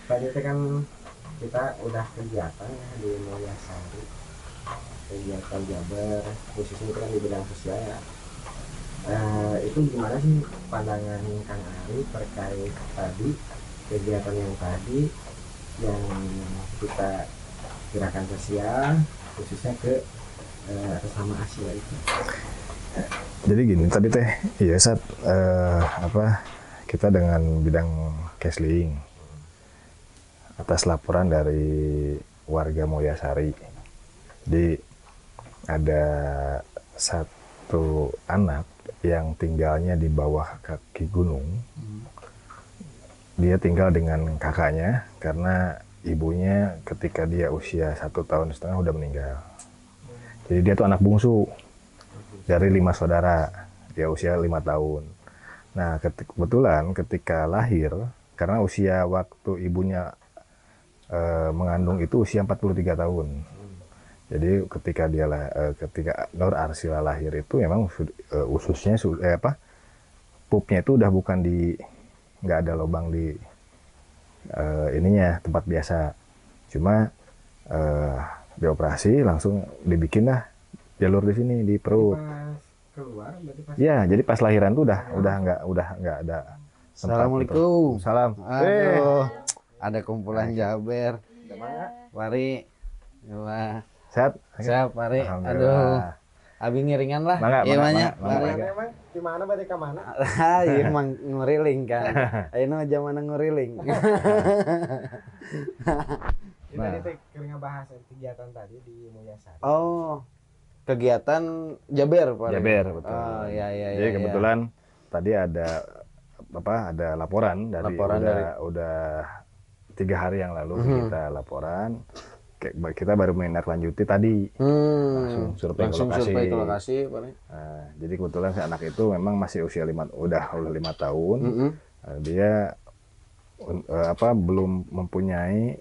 tadi itu kan kita udah kegiatan ya di Mulyasari, kegiatan Jabar khususnya itu kan di bidang sosial ya. Itu gimana sih pandangan Kang Ari terkait tadi kegiatan yang tadi yang kita gerakan sosial khususnya ke sesama Asia itu? Jadi gini tadi teh, iya saat apa kita dengan bidang Kesling atas laporan dari warga Mulyasari. Jadi ada satu anak yang tinggalnya di bawah kaki gunung. Dia tinggal dengan kakaknya karena ibunya ketika dia usia 1,5 tahun udah meninggal. Jadi dia tuh anak bungsu dari 5 saudara. Dia usia 5 tahun. Nah kebetulan ketika lahir, karena usia waktu ibunya mengandung itu usia 43 tahun. Jadi ketika Nur Arsila lahir itu memang ususnya pupnya itu udah bukan nggak ada lubang di ininya tempat biasa. Cuma dioperasi langsung dibikin lah jalur di sini di perut. Pas keluar berarti pas Ya, jadi pas lahiran tuh udah nggak ada tempat. Assalamualaikum. Salam. Aduh, ada kumpulan Jaber. mana? Mari. Wah, Sehat? siap, mari. Aduh, Alhamdulillah. abi ngiringan lah. Mangga, Iya, mangga, banyak. mangga, Mari. mangga. Emang di mana berarti ke mana? Ah, iya emang nguriling kan. Ayo zaman nguriling. Kita tadi kering ngebahas kegiatan tadi di Mulyasari. Oh, kegiatan Jaber, Pak. Jaber, betul. Oh, iya iya Jadi iya. kebetulan tadi ada laporan dari udah 3 hari yang lalu kita laporan. Kita baru menindaklanjuti tadi langsung survei ke lokasi. Pak. Nah, jadi kebetulan si anak itu memang masih usia udah 5 tahun. Dia belum mempunyai,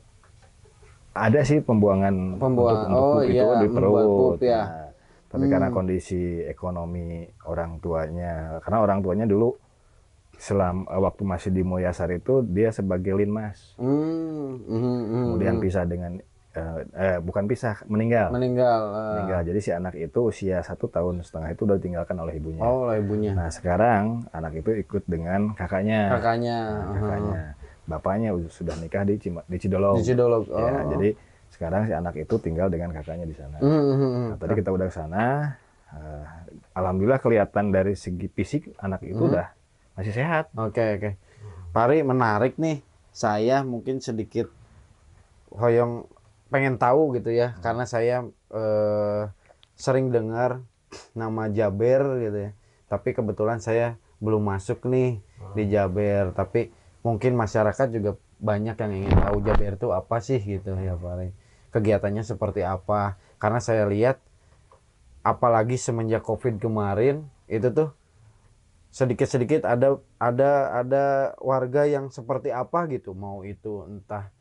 ada sih pembuangan untuk pup itu di perut. Ya. Nah, tapi karena kondisi ekonomi orang tuanya, karena orang tuanya dulu waktu masih di Mulyasari itu dia sebagai linmas. Kemudian pisah dengan bukan pisah, meninggal. Jadi si anak itu usia 1,5 tahun itu udah ditinggalkan oleh ibunya. Oh, oleh ibunya. Nah sekarang anak itu ikut dengan kakaknya. Kakaknya. Bapaknya sudah nikah di Cidolog. Oh. Ya, jadi sekarang si anak itu tinggal dengan kakaknya di sana. Nah, tadi kita udah ke sana. Alhamdulillah kelihatan dari segi fisik anak itu udah masih sehat. Oke. Pari, menarik nih. Saya mungkin sedikit hoyong pengen tahu gitu ya, karena saya sering dengar nama Jaber gitu ya. Tapi kebetulan saya belum masuk nih di Jaber. Tapi mungkin masyarakat juga banyak yang ingin tahu Jaber itu apa sih gitu ya, Pari. Kegiatannya seperti apa? Karena saya lihat apalagi semenjak COVID kemarin itu tuh sedikit-sedikit ada warga yang seperti apa gitu, mau itu entah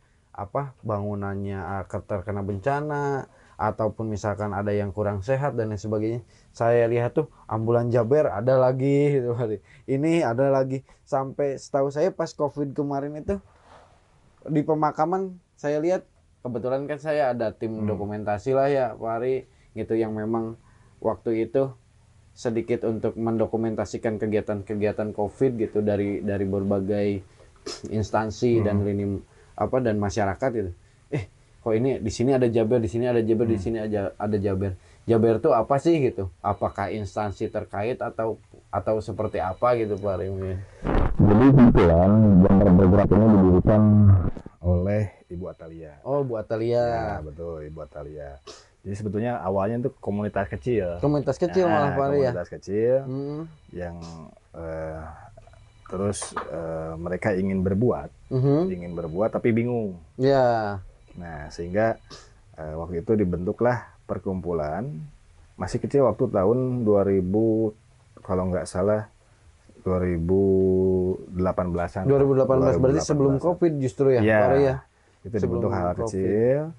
bangunannya terkena bencana ataupun misalkan ada yang kurang sehat dan lain sebagainya. Saya lihat tuh ambulan Jaber ada lagi gitu, ini ada lagi, sampai setahu saya pas COVID kemarin itu di pemakaman saya lihat, kebetulan kan saya ada tim dokumentasi lah ya Pak Ari gitu, yang memang waktu itu sedikit untuk mendokumentasikan kegiatan-kegiatan COVID gitu dari berbagai instansi dan lini dan masyarakat gitu. Kok ini di sini ada Jaber, di sini ada Jaber, di sini ada Jaber. Jaber itu apa sih gitu? Apakah instansi terkait atau seperti apa gitu Pak Rim? Jadi kebetulan Jabar Bergerak ini didirikan oleh Ibu Atalia. Oh, Bu Atalia. Ya, betul, Ibu Atalia. Jadi sebetulnya awalnya itu komunitas kecil. Komunitas kecil malah Pak ya. Komunitas kecil yang terus mereka ingin berbuat tapi bingung. Ya. Nah sehingga waktu itu dibentuklah perkumpulan, masih kecil waktu tahun 2000 kalau nggak salah 2018-an. 2018 berarti sebelum COVID justru ya, ya, Pak ya. Itu dibentuk hal kecil.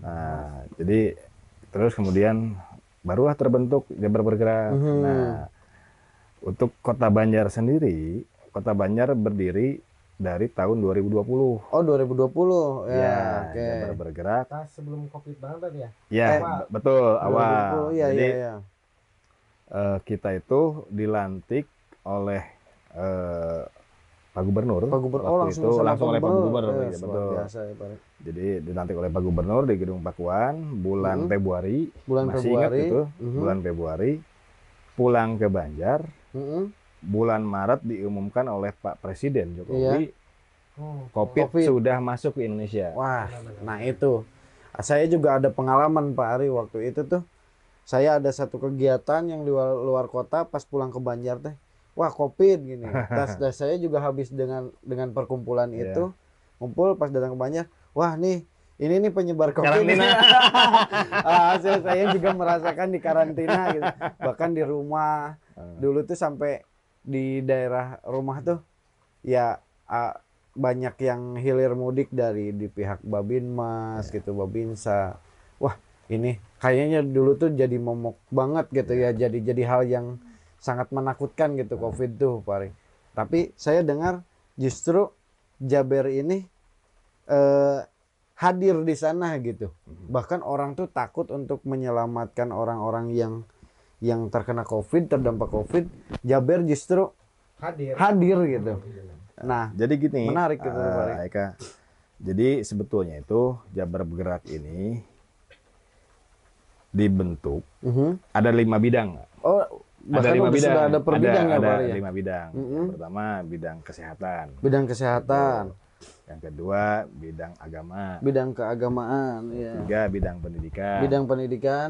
Nah jadi terus kemudian barulah terbentuk Jabar Bergerak. Nah untuk Kota Banjar sendiri, Kota Banjar berdiri dari tahun 2020. Oh 2020 ya. Ya, Oke. Jabar Bergerak. Pas sebelum COVID banget tadi ya. Ya, Awal. betul 2020 awal. ya Jadi ya. kita itu dilantik oleh eh, Pak Gubernur. Pak Gubernur, Waktu langsung itu sama langsung Pak oleh Pak Gubernur. Gubernur, ya, Luar betul. biasa ya Pak. Jadi dilantik oleh Pak Gubernur di Gedung Pakuan bulan Mm-mm. Februari. Bulan Masih ingat Februari. itu? Mhm. Bulan Februari. Pulang ke Banjar. Mhm. Bulan Maret diumumkan oleh Pak Presiden Jokowi, COVID Covid. sudah masuk ke Indonesia. Wah, nah itu. Saya juga ada pengalaman Pak Ari waktu itu tuh. Saya ada satu kegiatan yang di luar kota pas pulang ke Banjar teh. Wah, Covid gini. Tas saya juga habis dengan perkumpulan Iya. itu. Ngumpul pas datang ke Banjar. Wah, nih ini nih penyebar Covid. Karantina. Saya juga merasakan di karantina gitu. Bahkan di rumah. Dulu tuh sampai di daerah rumah tuh ya banyak yang hilir mudik dari di pihak Babinmas gitu, Babinsa. Wah, ini kayaknya dulu tuh jadi momok banget gitu ya. Jadi hal yang sangat menakutkan gitu Covid tuh, Pak Ari. Tapi saya dengar justru Jaber ini hadir di sana gitu. Bahkan orang tuh takut untuk menyelamatkan orang-orang yang terkena Covid, terdampak Covid. Jaber justru hadir gitu. Nah, Jadi gini, menarik gitu, Pak Ari. Eka. Jadi sebetulnya itu Jabar Bergerak ini dibentuk ada 5 bidang. Oh, Ada bahkan 5 bidang. sudah ada per bidang ya, ada Pak Ari, ya? 5 bidang. Yang pertama bidang kesehatan. Bidang kesehatan, Yang kedua bidang agama. bidang keagamaan, ya. Ketiga bidang pendidikan. Bidang pendidikan,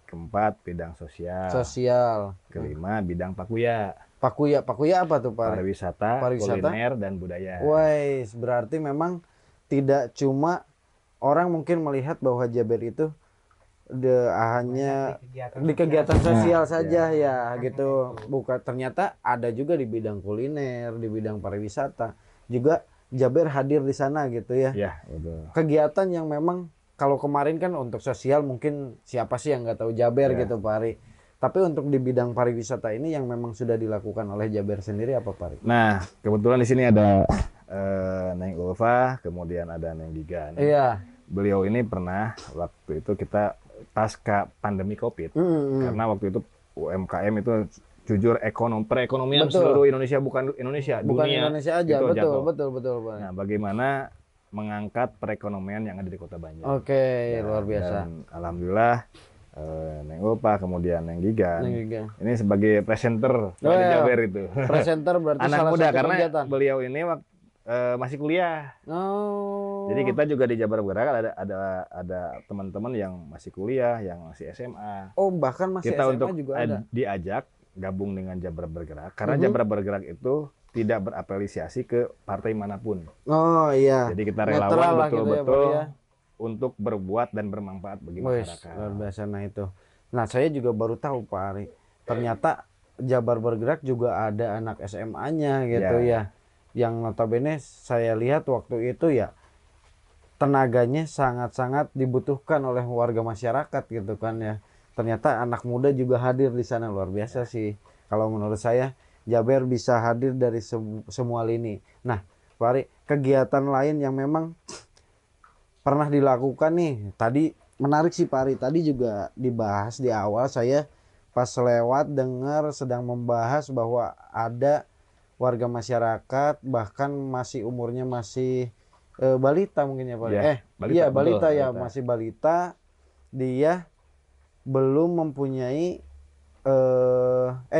Keempat bidang sosial. sosial. Kelima bidang pakuya. Pakuya apa tuh, Pak Ari? Pariwisata, Pariwisata? kuliner dan budaya. Wais, berarti memang tidak cuma orang mungkin melihat bahwa Jaber itu hanya di kegiatan sosial saja ya gitu. Bukan, ternyata ada juga di bidang kuliner, di bidang pariwisata. Juga Jaber hadir di sana gitu ya. Ya, betul. Kegiatan yang memang kalau kemarin kan untuk sosial mungkin siapa sih yang nggak tahu Jaber Ya. gitu Pak Ari. Tapi untuk di bidang pariwisata ini yang memang sudah dilakukan oleh Jaber sendiri apa Pak Ari? Nah, kebetulan di sini ada Neng Ulfa, kemudian ada Neng Giga. Iya. Beliau ini pernah waktu itu kita pasca pandemi Covid, karena waktu itu UMKM itu jujur perekonomian Betul. seluruh Indonesia, bukan Indonesia, Bukan dunia Indonesia aja, itu betul, jatuh. betul Pak. Nah, bagaimana mengangkat perekonomian yang ada di Kota Banjar? Oke, Ya, luar biasa. Dan alhamdulillah Neng Ulfa kemudian Neng Gigan Neng Gigan. ini sebagai presenter Oh, di iya. Jaber itu. Presenter berarti Anak salah muda satu karena kegiatan. beliau ini masih kuliah. Oh. Jadi kita juga di Jabar Bergerak ada teman-teman yang masih kuliah, yang masih SMA. Oh, bahkan masih Kita SMA untuk juga ada. diajak gabung dengan Jabar Bergerak karena Jabar Bergerak itu tidak berafiliasi ke partai manapun. Oh iya. Jadi kita Netral relawan lah gitu ya, betul-betul Pak, ya. untuk berbuat dan bermanfaat bagi Wih, masyarakat. luar biasa. Nah itu. Nah saya juga baru tahu Pak Ari. Ternyata Jabar Bergerak juga ada anak SMA-nya gitu ya. Yang notabene saya lihat waktu itu ya tenaganya sangat-sangat dibutuhkan oleh warga masyarakat gitu kan ya. Ternyata anak muda juga hadir di sana, luar biasa sih. Kalau menurut saya Jaber bisa hadir dari semua lini. Nah, Pak Ari, kegiatan lain yang memang pernah dilakukan nih. Tadi menarik sih Pak Ari. Tadi juga dibahas di awal, saya pas lewat dengar sedang membahas bahwa ada warga masyarakat bahkan masih umurnya masih balita mungkin ya Pak. Ya, Iya betul, balita ya, balita. masih balita. Dia belum mempunyai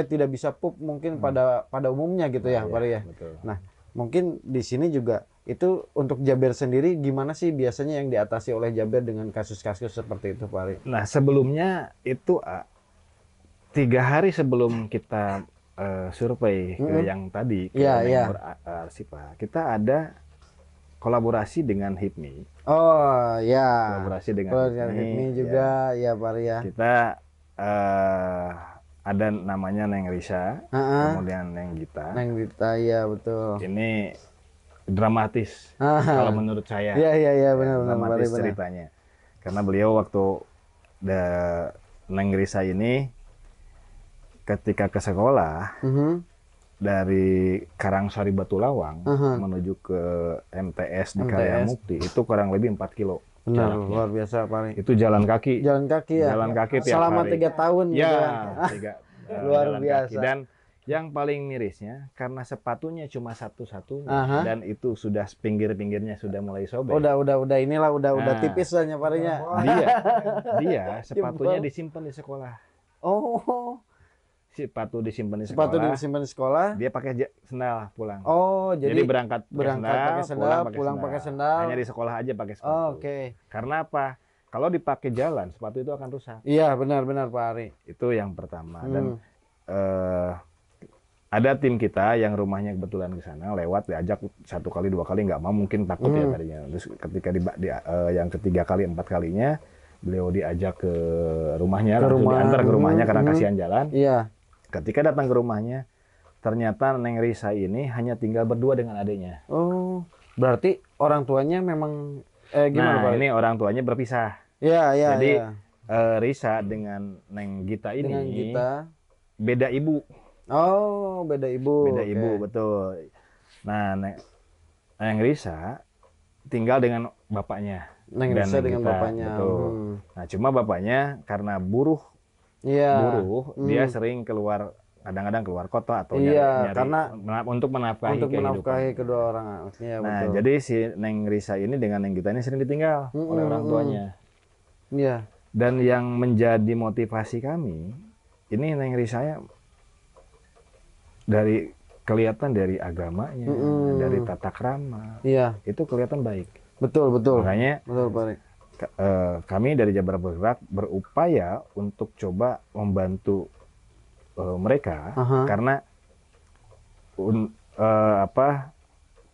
tidak bisa pup mungkin pada umumnya gitu ya, Pak ya. Betul. Nah, mungkin di sini juga itu untuk Jaber sendiri gimana sih biasanya yang diatasi oleh Jaber dengan kasus-kasus seperti itu, Pak Ari? Nah, sebelumnya itu 3 hari sebelum kita survei ke yang tadi ke Iya. Arsipa, kita ada kolaborasi dengan HIPMI. Oh ya. Kolaborasi dengan HIPMI juga ya Pak Ari ya. Kita ada namanya Neng Risa, kemudian Neng Gita. Neng Gita ya betul. Ini dramatis kalau menurut saya. Iya benar Dramatis benar. ceritanya. Karena beliau waktu Neng Risa ini ketika ke sekolah dari Karangsari Batulawang menuju ke MTS di Karyamukti itu kurang lebih 4 kilo. Benar, jaraknya. luar biasa Pak. Itu jalan kaki. Jalan kaki ya. Jalan kaki tiap selama hari. 3 tahun Ya, gitu ya. Luar jalan biasa. kaki. Dan yang paling mirisnya karena sepatunya cuma satu-satunya dan itu sudah pinggir-pinggirnya sudah mulai sobek. Udah inilah udah tipis lah parinya. Dia sepatunya disimpan di sekolah. Oh. Sepatu disimpan di sekolah. Sepatu disimpan di sekolah. Dia pakai sendal pulang. Oh, jadi berangkat pakai sendal, pulang pakai sendal. Hanya di sekolah aja pakai sepatu. Oh, oke. Karena apa? Kalau dipakai jalan, sepatu itu akan rusak. Iya, benar Pak Ari. Itu yang pertama. Dan ada tim kita yang rumahnya kebetulan ke sana, lewat diajak 1 kali 2 kali nggak mau, mungkin takut ya tadinya. Terus ketika yang ketiga kali 4 kalinya beliau diajak ke rumahnya, langsung diantar ke rumahnya karena kasihan jalan. Iya. Ketika datang ke rumahnya, ternyata Neng Risa ini hanya tinggal berdua dengan adiknya. Oh, berarti orang tuanya memang gimana Pak? Ini orang tuanya berpisah. Iya. Jadi Risa dengan Neng Gita ini beda ibu. Oh, beda ibu. Beda ibu, betul. Nah, Neng Risa tinggal dengan bapaknya. Neng Risa dengan bapaknya. Betul. Nah, cuma bapaknya karena buruh, dia sering keluar, kadang-kadang keluar kota atau nyari karena untuk menafkahi kedua orang anaknya. Nah, jadi si Neng Risa ini dengan Neng Gita ini sering ditinggal oleh orang tuanya. Iya. Dan yang menjadi motivasi kami, ini Neng Risanya kelihatan dari agamanya, dari tata krama, itu kelihatan baik. Betul. Makanya betul Pak. Kami dari Jabar Bergerak berupaya untuk coba membantu mereka karena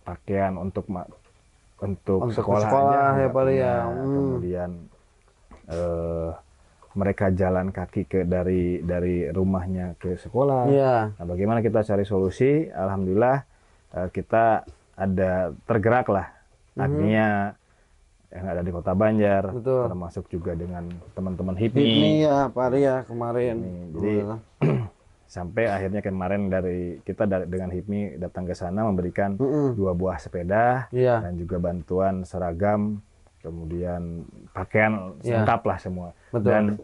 pakaian untuk sekolah aja ya Pak ya. Kemudian mereka jalan kaki dari rumahnya ke sekolah. Nah, bagaimana kita cari solusi? Alhamdulillah kita ada tergerak lah. Artinya yang ada di Kota Banjar, termasuk juga dengan teman-teman HIPMI ya Pak Ria kemarin. Jadi sampai akhirnya kemarin dengan HIPMI datang ke sana memberikan 2 buah sepeda dan juga bantuan seragam, kemudian pakaian lengkap lah semua. Dan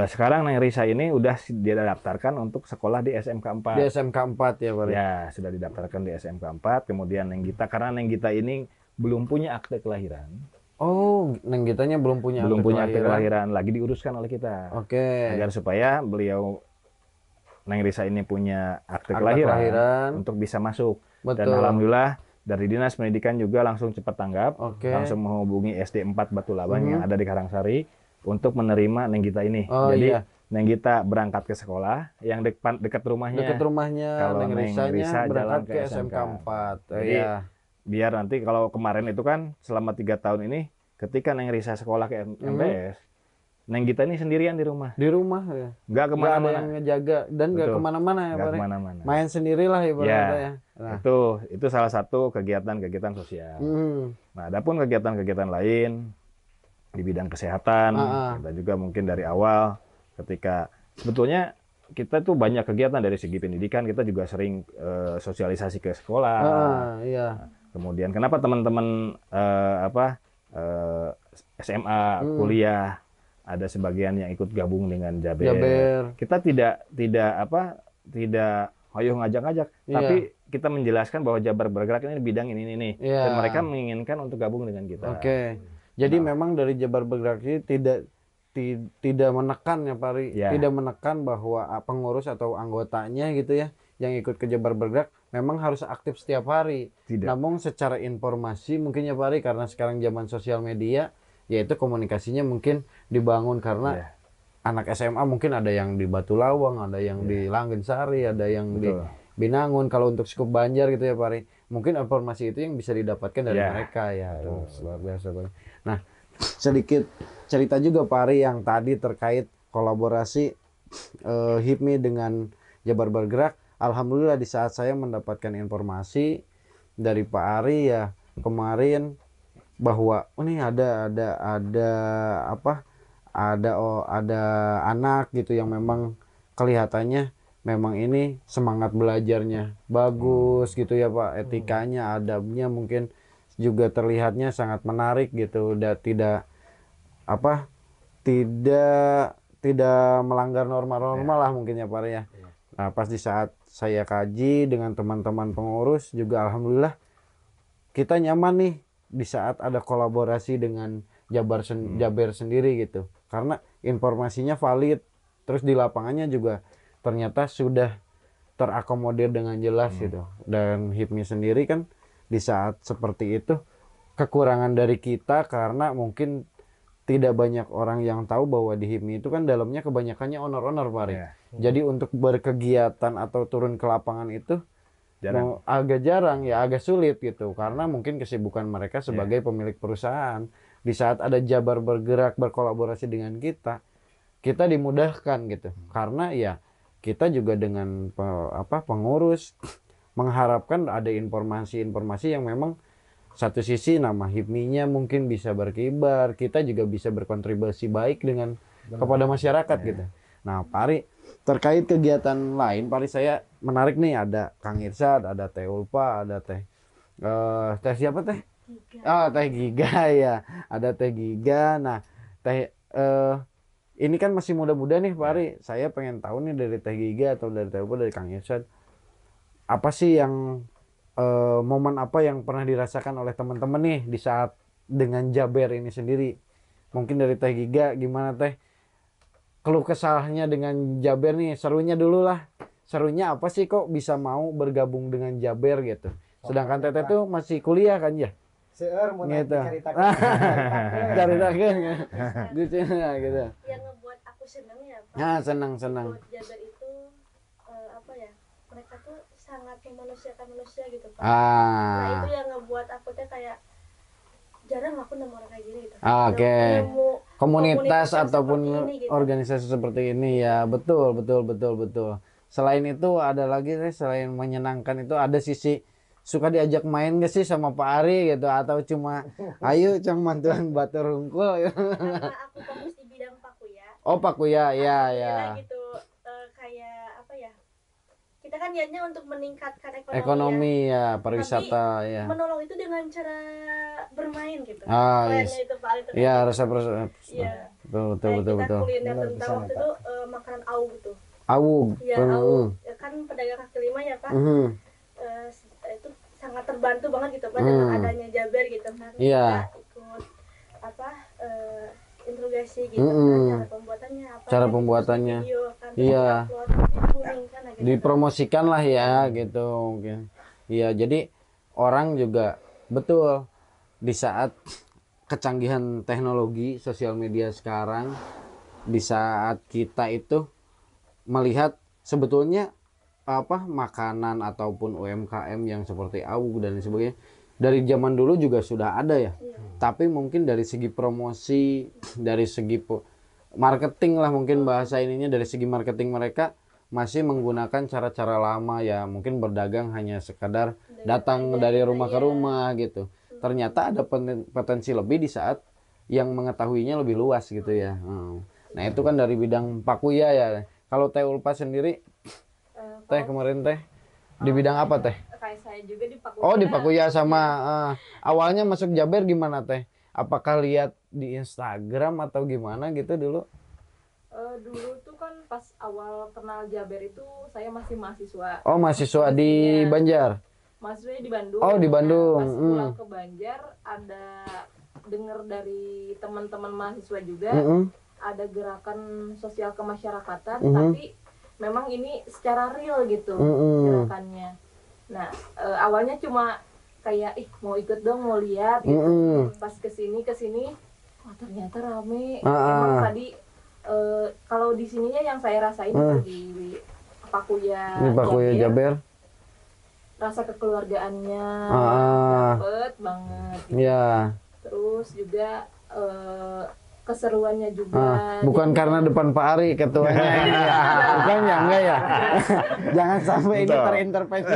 sekarang Neng Risa ini udah dia daftarkan untuk sekolah di SMK 4. Di SMK 4 ya Pak Ria? Ya, sudah didaftarkan di SMK 4. Kemudian Neng Gita, karena Neng Gita ini belum punya akte kelahiran. Oh, Neng Gitanya belum punya akte kelahiran, lagi diuruskan oleh kita. Oke. Agar supaya Neng Risa ini punya akte kelahiran untuk bisa masuk. Dan alhamdulillah dari Dinas Pendidikan juga langsung cepat tanggap, langsung menghubungi SD 4 Batulawang yang ada di Karangsari untuk menerima Neng Gita ini. Jadi Neng Gita berangkat ke sekolah yang dekat rumahnya. Kalau Neng Risa berangkat ke SMK 4. Jadi biar nanti kalau kemarin itu kan selama 3 tahun ini ketika Neng Risa sekolah ke MTS, Neng Gita ini sendirian di rumah. Di rumah ya. Nggak kemana-mana. Nggak ada yang ngejaga dan nggak kemana-mana ya Pak. Main sendirilah ibaratnya ya. Nah, itu salah satu kegiatan sosial. Nah, adapun kegiatan-kegiatan lain di bidang kesehatan, kita juga mungkin dari awal ketika sebetulnya kita tuh banyak kegiatan dari segi pendidikan, kita juga sering sosialisasi ke sekolah. Kemudian kenapa teman-teman SMA, kuliah ada sebagian yang ikut gabung dengan Jaber. Kita tidak hoyong ngajak-ngajak, tapi kita menjelaskan bahwa Jabar Bergerak ini bidang ini. Dan mereka menginginkan untuk gabung dengan kita. Jadi memang dari Jabar Bergerak ini tidak menekan ya Pak Ri, tidak menekan bahwa pengurus atau anggotanya gitu ya yang ikut ke Jabar Bergerak memang harus aktif setiap hari. Namun secara informasi mungkin ya Pak Ri, karena sekarang zaman sosial media, yaitu komunikasinya mungkin dibangun karena anak SMA mungkin ada yang di Batulawang, ada yang di Langgensari, ada yang di Binangun. Kalau untuk Skup Banjar gitu ya Pak Ri, mungkin informasi itu yang bisa didapatkan dari mereka ya. Luar biasa Pak Ri. Nah, sedikit cerita juga Pak Ri yang tadi terkait kolaborasi HIPMI dengan Jabar Bergerak. Alhamdulillah di saat saya mendapatkan informasi dari Pak Ari ya kemarin bahwa ini ada anak gitu yang memang kelihatannya memang ini semangat belajarnya bagus gitu ya Pak, etikanya, adabnya mungkin juga terlihatnya sangat menarik gitu, udah tidak apa tidak melanggar norma-norma lah mungkin ya Pak ya. Nah, pas di saat saya kaji dengan teman-teman pengurus juga alhamdulillah kita nyaman nih di saat ada kolaborasi dengan Jaber sendiri gitu. Karena informasinya valid, terus di lapangannya juga ternyata sudah terakomodir dengan jelas gitu. Dan HIPMI sendiri kan di saat seperti itu kekurangan dari kita karena mungkin tidak banyak orang yang tahu bahwa di HIPMI itu kan dalamnya kebanyakannya owner-owner Pak Ari. Jadi untuk berkegiatan atau turun ke lapangan itu agak jarang ya, agak sulit gitu karena mungkin kesibukan mereka sebagai pemilik perusahaan. Di saat ada Jabar bergerak berkolaborasi dengan kita dimudahkan gitu karena ya kita juga dengan pengurus mengharapkan ada informasi-informasi yang memang satu sisi nama HIPMI-nya mungkin bisa berkibar, kita juga bisa berkontribusi baik dengan kepada masyarakat gitu. Nah, Pak Ari, terkait kegiatan lain, Pak Ari saya menarik nih, ada Kang Irsad, ada Teh Ulpa, ada Teh siapa Teh? Oh, Teh Giga ya, ada Teh Giga. Nah, Teh ini kan masih muda-muda nih Pak Ari. Saya pengen tahu nih dari Teh Giga atau dari Teh Ulpa, dari Kang Irsad, apa sih yang momen apa yang pernah dirasakan oleh teman-teman nih di saat dengan Jaber ini sendiri? Mungkin dari Teh Giga gimana Teh? Keluh kesahnya dengan Jaber nih, serunya dulu lah. Serunya apa sih kok bisa mau bergabung dengan Jaber gitu? Sedangkan Teteh tuh masih kuliah kan ya? Seueur mun Gitu. dicaritakeun. Caritakeun gitu gitu. Yang ngebuat aku seneng ya Pak. Nah, senang. Buat Jabar itu apa ya? Mereka tuh sangat memanusiakan manusia gitu Pak. Nah, itu yang ngebuat aku tuh kayak jarang aku nemu orang kayak gini gitu. Oke. Nemu Komunitas yang ataupun seperti ini, gitu. organisasi seperti ini ya, betul. Selain itu ada lagi selain menyenangkan itu ada sisi suka diajak main gak sih sama Pak Ari gitu atau cuma ayo cang mantuan batur hungkul ya. Karena aku fokus di bidang pakuya. Oh Pakuya ya. Gitu kayak apa ya? Kita kan niatnya untuk meningkatkan Ekonomi ya, pariwisata ya. Menolong itu dengan cara bermain gitu. Yes. Itu Pak Ari tuh. Iya, rasa Iya. betul. Kita kuliner tentang waktu itu makanan au gitu. Awug. Iya, au. Ya, kan pedagang kaki lima ya Pak. Itu sangat terbantu banget gitu Pak dengan adanya Jaber gitu kan. Iya. Kita ikut interogasi gitu kan, cara pembuatannya Video, kan, iya, dipromosikan lah ya gitu mungkin. Iya, jadi orang juga betul di saat kecanggihan teknologi sosial media sekarang, di saat kita itu melihat sebetulnya makanan ataupun UMKM yang seperti AWU dan sebagainya dari zaman dulu juga sudah ada ya. Tapi mungkin dari segi promosi, dari segi marketing lah mungkin bahasa ininya, dari segi marketing mereka masih menggunakan cara-cara lama ya, mungkin berdagang hanya sekadar datang dari rumah ke rumah gitu. Ternyata ada potensi lebih di saat yang mengetahuinya lebih luas gitu ya. Nah, itu kan dari bidang Pakuya ya. Kalau Teh Ulpa sendiri Teh kemarin Teh di bidang apa Teh? Kayak saya juga di Pakuya. Oh, di Pakuya sama awalnya masuk Jaber gimana Teh? Apakah lihat di Instagram atau gimana gitu dulu? Dulu tuh kan pas awal kenal Jaber itu saya masih mahasiswa. Oh, mahasiswa di Banjar. Mahasiswanya di Bandung. Oh, di Bandung. Pas pulang ke Banjar ada dengar dari teman-teman mahasiswa juga ada gerakan sosial kemasyarakatan, tapi memang ini secara real gitu gerakannya. Nah, awalnya cuma kayak mau ikut dong, mau lihat gitu. Pas kesini wah ternyata rame. Emang tadi kalau di sininya yang saya rasain itu di Pakuya Jaber. Rasa kekeluargaannya dapet banget gitu. Ya. Terus juga keseruannya juga. Bukan jadi, karena depan Pak Ari ketuanya. Bukan ya, enggak ya. Jangan sampai ini terintervensi.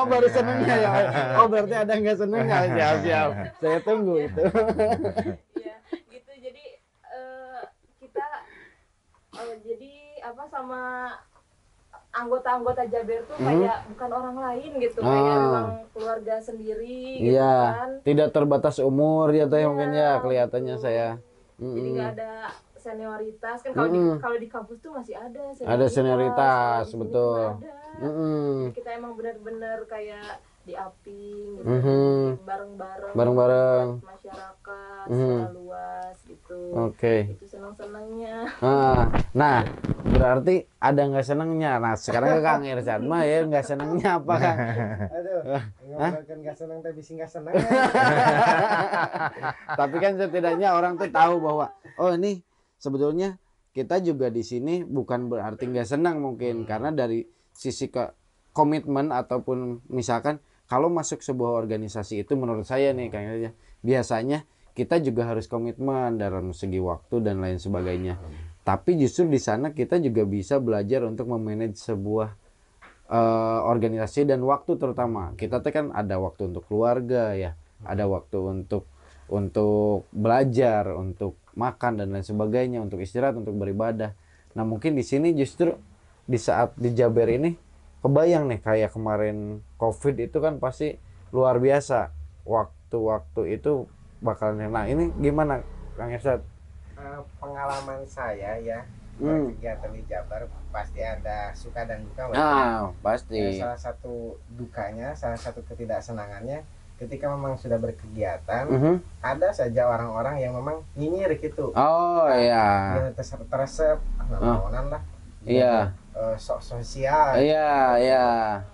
Baru senengnya ya. Oh, berarti ada nggak senengnya. Siap. Saya tunggu itu. Iya, gitu. Jadi kita Jadi apa sama anggota-anggota Jaber tuh kayak bukan orang lain gitu, kayak memang keluarga sendiri gitu kan. Tidak terbatas umur ya teh mungkin ya kelihatannya gitu. saya. Jadi nggak ada senioritas kan, kalau di kampus tuh masih ada senioritas. Ada senioritas, betul. Jadi kita emang benar-benar kayak diaping gitu, bareng-bareng masyarakat secara luas gitu. Itu senang-senangnya. Nah, berarti ada nggak senangnya. Nah, sekarang ke Kang Irsyad mah ya nggak senangnya apa Kang? Aduh, ngomongin nggak senang tapi sih nggak senang. Tapi kan setidaknya orang tuh tahu bahwa oh ini sebetulnya kita juga di sini bukan berarti nggak senang mungkin karena dari sisi komitmen ataupun misalkan kalau masuk sebuah organisasi itu menurut saya nih kayaknya biasanya kita juga harus komitmen dalam segi waktu dan lain sebagainya. Tapi justru di sana kita juga bisa belajar untuk memanage sebuah organisasi dan waktu terutama. Kita tuh kan ada waktu untuk keluarga ya, ada waktu untuk belajar, untuk makan dan lain sebagainya, untuk istirahat, untuk beribadah. Nah, mungkin di sini justru di saat di Jaber ini kebayang nih kayak kemarin COVID itu kan pasti luar biasa. Waktu-waktu itu bakalan. Nah, ini gimana Kang Irsyad? Pengalaman saya ya berkegiatan di Jabar pasti ada suka dan duka. Pasti. Salah satu dukanya, salah satu ketidaksenangannya ketika memang sudah berkegiatan, ada saja orang-orang yang memang nyinyir gitu. Iya. Teresep, naonan lah. Iya. Sok sosial. Iya.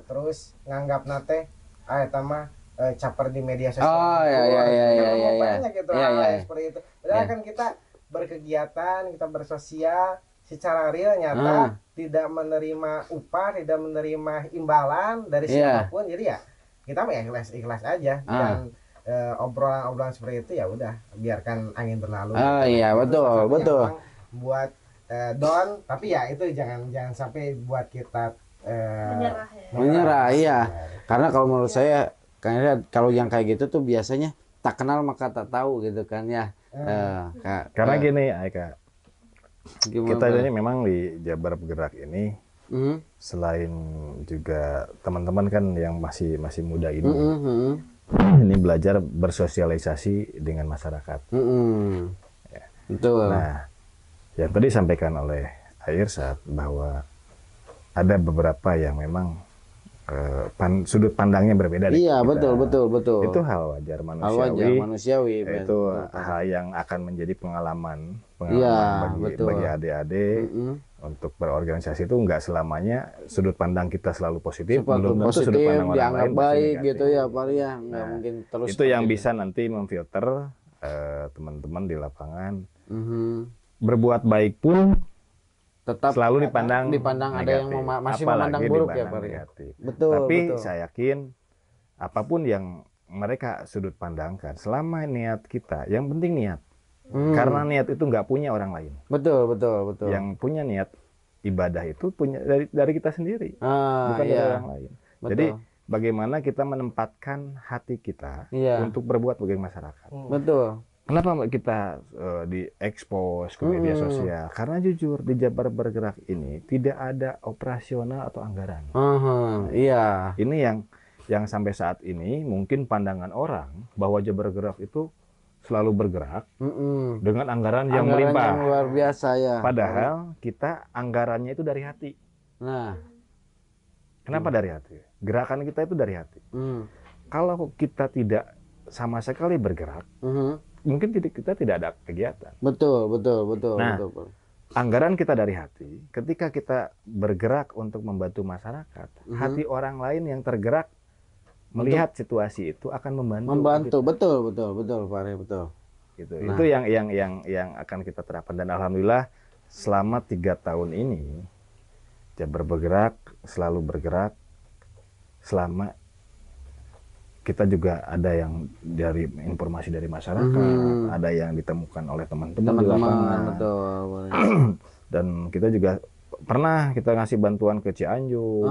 Terus nganggap nate, eta mah caper di media sosial. Iya. Gitu, seperti itu. Padahal kan kita berkegiatan, kita bersosial secara real nyata, tidak menerima upah, tidak menerima imbalan dari siapapun. Jadi ya kita mah ikhlas aja. Dan obrolan seperti itu ya udah biarkan angin berlalu. Iya, betul. Buat down, tapi ya itu jangan sampai buat kita menyerah. Iya. Karena kalau menurut saya kalau yang kayak gitu tuh biasanya tak kenal maka tak tahu gitu kan ya. Karena gini Aika, kita ini memang di Jabar Bergerak ini selain juga teman-teman kan yang masih muda ini ini belajar bersosialisasi dengan masyarakat. Ya. Betul. Nah, yang tadi disampaikan oleh Irsyad bahwa ada beberapa yang memang sudut pandangnya berbeda. Iya, betul. Itu hal wajar manusiawi. Itu betul. hal yang akan menjadi pengalaman bagi adik-adik untuk berorganisasi itu nggak selamanya sudut pandang kita selalu positif, belum tentu sudut pandang orang dianggap lain baik gitu ya, Pak ya. Nggak mungkin terus. Itu yang bisa nanti memfilter teman-teman di lapangan. Berbuat baik pun tetap selalu dipandang ada yang masih memandang buruk ya Pak. Betul. Tapi saya yakin apapun yang mereka sudut pandangkan, selama niat kita, yang penting niat. Karena niat itu nggak punya orang lain. Betul. Yang punya niat ibadah itu punya dari kita sendiri, bukan dari orang lain. Betul. Jadi bagaimana kita menempatkan hati kita untuk berbuat bagi masyarakat. Betul. Kenapa kita diekspos ke media sosial? Karena jujur di Jabar Bergerak ini tidak ada operasional atau anggaran. Iya. Ini yang sampai saat ini mungkin pandangan orang bahwa Jabar Bergerak itu selalu bergerak dengan anggaran yang melimpah. Yang luar biasa ya. Padahal kita anggarannya itu dari hati. Nah, kenapa dari hati? Gerakan kita itu dari hati. Kalau kita tidak sama sekali bergerak, mungkin kita tidak ada kegiatan. Betul. Nah, betul. Anggaran kita dari hati. Ketika kita bergerak untuk membantu masyarakat, hati orang lain yang tergerak melihat situasi itu akan membantu. Betul, Pak Re, betul. Gitu. Nah, itu yang akan kita terapkan, dan alhamdulillah selama 3 tahun ini Jabar Bergerak selalu bergerak. Selama kita juga ada yang dari informasi dari masyarakat, ada yang ditemukan oleh teman-teman di lapangan. Betul. Dan kita juga pernah kita ngasih bantuan ke Cianjur.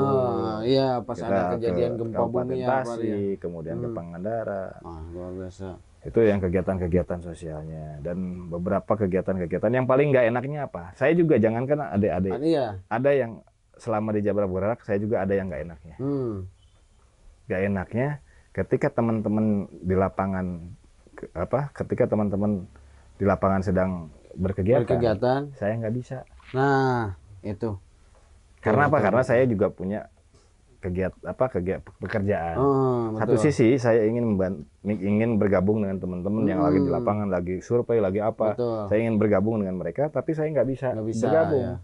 Iya, pas ada kejadian gempa bumi ya, kemudian ke Pangandaran. Luar biasa. Itu yang kegiatan-kegiatan sosialnya. Dan beberapa kegiatan-kegiatan yang paling nggak enaknya apa? Saya juga jangankan adik-adik. Ada yang selama di Jabar Bergerak, saya juga ada yang nggak enaknya. Nggak enaknya ketika teman-teman di lapangan ketika teman-teman di lapangan sedang berkegiatan, saya nggak bisa. Nah, itu. Karena apa? Karena saya juga punya kegiatan pekerjaan. Satu sisi saya ingin bergabung dengan teman-teman yang lagi di lapangan, lagi survei, lagi apa. Saya ingin bergabung dengan mereka, tapi saya nggak bisa bergabung. Ya.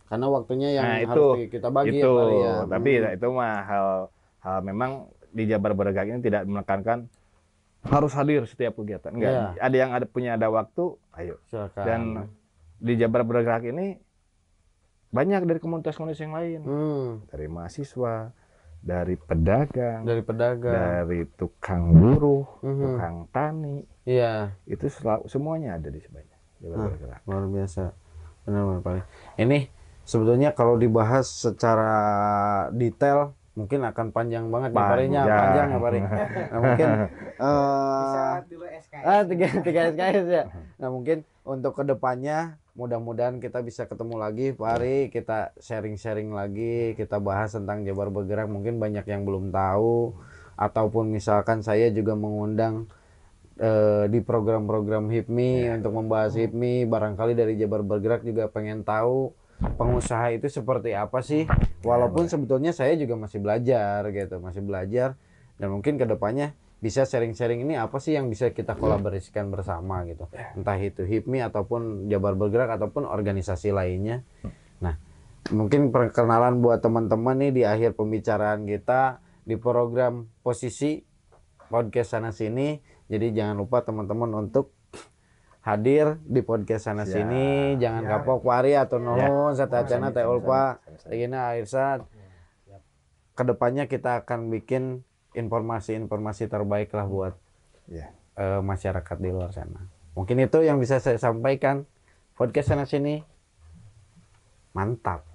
Karena waktunya yang harus kita bagi ya. Tapi itu mah hal memang di Jabar Bergerak ini tidak menekankan harus hadir setiap kegiatan. Enggak. Ada yang ada waktu, ayo. Silakan. Dan di Jabar Bergerak ini banyak dari komunitas-komunitas yang lain, dari mahasiswa, dari pedagang, dari tukang buruh, tukang tani, itu semuanya ada di Jabar Bergerak. Luar biasa, benar-benar Pak. Ini sebetulnya kalau dibahas secara detail mungkin akan panjang banget nih Parinya, panjang ya Pari. Nah, mungkin tiga SKS ya. Nah mungkin untuk kedepannya mudah-mudahan kita bisa ketemu lagi Pak Ari, kita sharing-sharing lagi, kita bahas tentang Jabar Bergerak. Mungkin banyak yang belum tahu, ataupun misalkan saya juga mengundang di program-program HIPMI untuk membahas HIPMI, barangkali dari Jabar Bergerak juga pengen tahu pengusaha itu seperti apa sih, walaupun sebetulnya saya juga masih belajar gitu, dan mungkin kedepannya bisa sharing-sharing ini apa sih yang bisa kita kolaborasikan bersama gitu, entah itu HIPMI ataupun Jabar Bergerak ataupun organisasi lainnya. Nah mungkin perkenalan buat teman-teman nih di akhir pembicaraan kita di program Posisi podcast sana sini. Jadi jangan lupa teman-teman untuk hadir di podcast sana sini, jangan kapok Wari atau nuhun satacana teh ulpa tegina Airsat. Kedepannya kita akan bikin informasi-informasi terbaik lah buat masyarakat di luar sana. Mungkin itu yang bisa saya sampaikan. Podcast sana sini mantap.